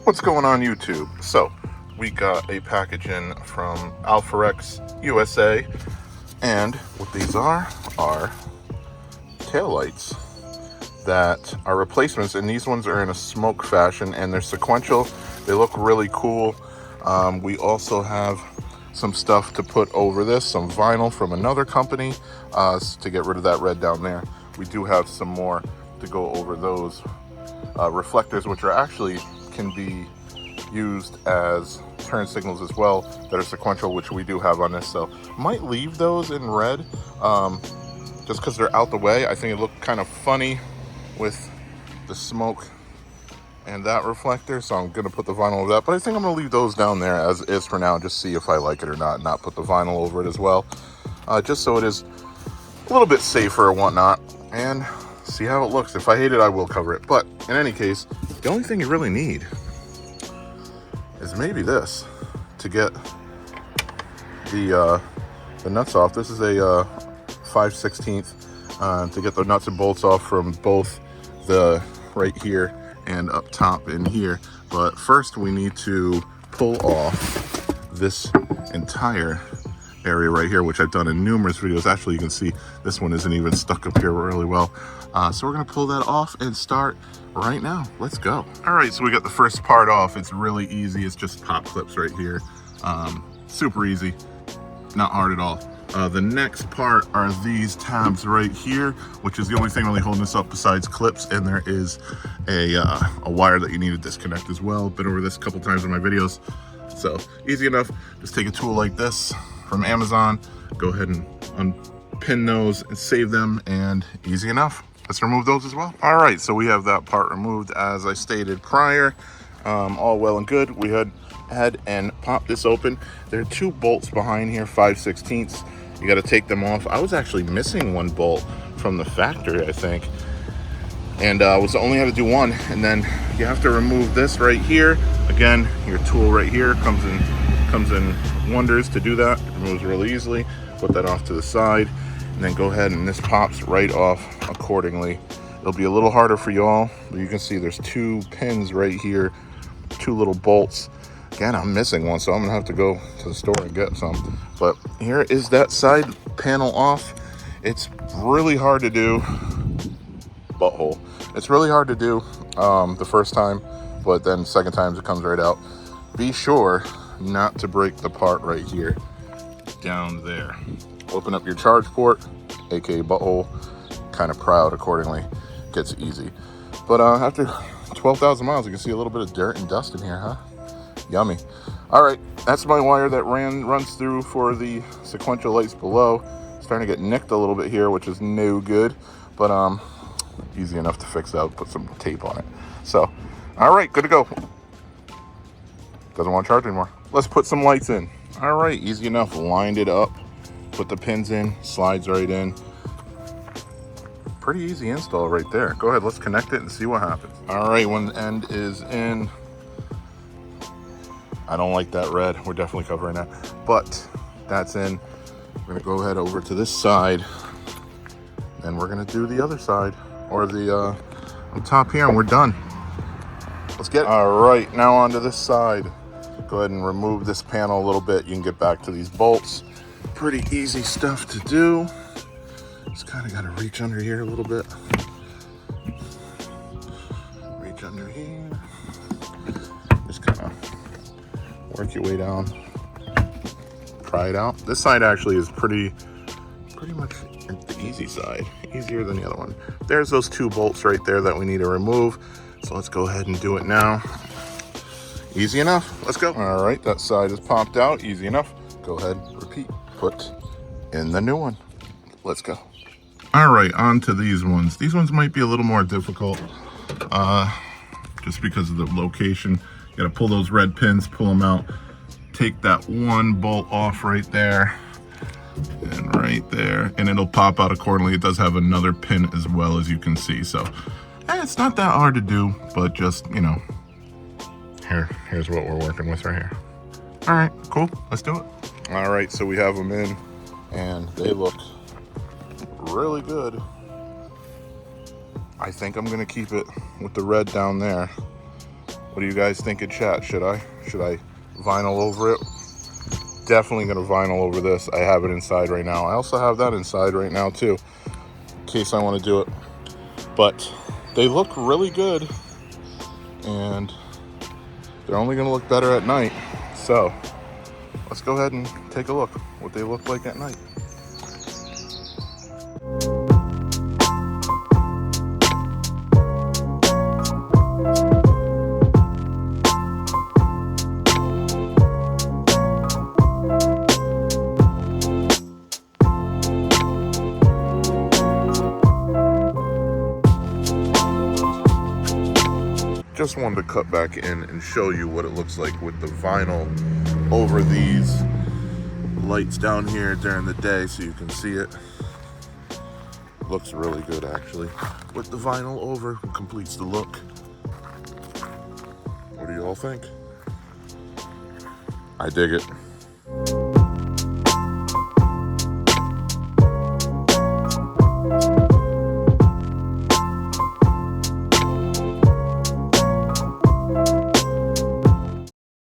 What's going on YouTube? So we got a package in from AlphaRex USA, and what these are taillights that are replacements, and these ones are in a smoke fashion and they're sequential. They look really cool. We also have some stuff to put over this, some vinyl from another company to get rid of that red down there. We do have some more to go over those reflectors, which are actually can be used as turn signals as well, that are sequential, which we do have on this. So might leave those in red just because they're out the way. I think it looked kind of funny with the smoke and that reflector, so I'm gonna put the vinyl over that, but I think I'm gonna leave those down there as is for now, just see if I like it or not put the vinyl over it as well, just so it is a little bit safer and whatnot, and see how it looks. If I hate it, I will cover it. But in any case, the only thing you really need is maybe this to get the nuts off. This is a 5/16 to get the nuts and bolts off from both the right here and up top in here. But first we need to pull off this entire area right here, which I've done in numerous videos. Actually, you can see this one isn't even stuck up here really well. So we're gonna pull that off and start right now. Let's go. All right, so we got the first part off. It's really easy. It's just pop clips right here. Super easy, not hard at all. The next part are these tabs right here, which is the only thing really holding this up besides clips, and there is a wire that you need to disconnect as well. Been over this a couple times in my videos, so easy enough. Just take a tool like this from Amazon, go ahead and unpin those and save them, and easy enough. Let's remove those as well. All right, so we have that part removed as I stated prior. All well and good. We had and pop this open. There are two bolts behind here, 5/16. You got to take them off. I was actually missing one bolt from the factory, I think, and was only had to do one. And then you have to remove this right here. Again, your tool right here comes in wonders to do that. It removes really easily. Put that off to the side, and then go ahead and this pops right off accordingly. It'll be a little harder for y'all, but you can see there's two pins right here, two little bolts. Again, I'm missing one, so I'm gonna have to go to the store and get some. But here is that side panel off. It's really hard to do. Butthole. It's really hard to do the first time, but then second time it comes right out. Be sure not to break the part right here down there. Open up your charge port, aka butthole, kind of proud accordingly. Gets easy. But after 12,000 miles, you can see a little bit of dirt and dust in here, huh? Yummy. All right, that's my wire that runs through for the sequential lights below. Starting to get nicked a little bit here, which is no good, but easy enough to fix out. Put some tape on it. So, all right, good to go. Doesn't want to charge anymore. Let's put some lights in. All right, easy enough. Lined it up. Put the pins in. Slides right in. Pretty easy install right there. Go ahead, let's connect it and see what happens. All right, one end is in. I don't like that red. We're definitely covering that, but that's in. We're gonna go ahead over to this side, and we're gonna do the other side, or the on top here, and we're done. Let's get it. All right, now onto this side. Go ahead and remove this panel a little bit. You can get back to these bolts. Pretty easy stuff to do. Just kind of got to reach under here a little bit. Reach under here. Just kind of work your way down. Pry it out. This side actually is pretty much the easy side. Easier than the other one. There's those two bolts right there that we need to remove. So let's go ahead and do it now. Easy enough. Let's go. All right, that side is popped out. Easy enough. Go ahead, repeat. Put in the new one. Let's go. All right, on to these ones. These ones might be a little more difficult just because of the location. You gotta pull those red pins, pull them out. Take that one bolt off right there and right there, and it'll pop out accordingly. It does have another pin as well, as you can see. So it's not that hard to do, but just, you know, Here's what we're working with right here. All right, cool, let's do it. All right, so we have them in and they look really good. I think I'm gonna keep it with the red down there. What do you guys think in chat? Should I vinyl over it? Definitely gonna vinyl over this. I have it inside right now. I also have that inside right now too, in case I wanna do it. But they look really good and they're only gonna look better at night. So let's go ahead and take a look what they look like at night. Just wanted to cut back in and show you what it looks like with the vinyl over these lights down here during the day so you can see it. Looks really good actually. With the vinyl over, it completes the look. What do you all think? I dig it.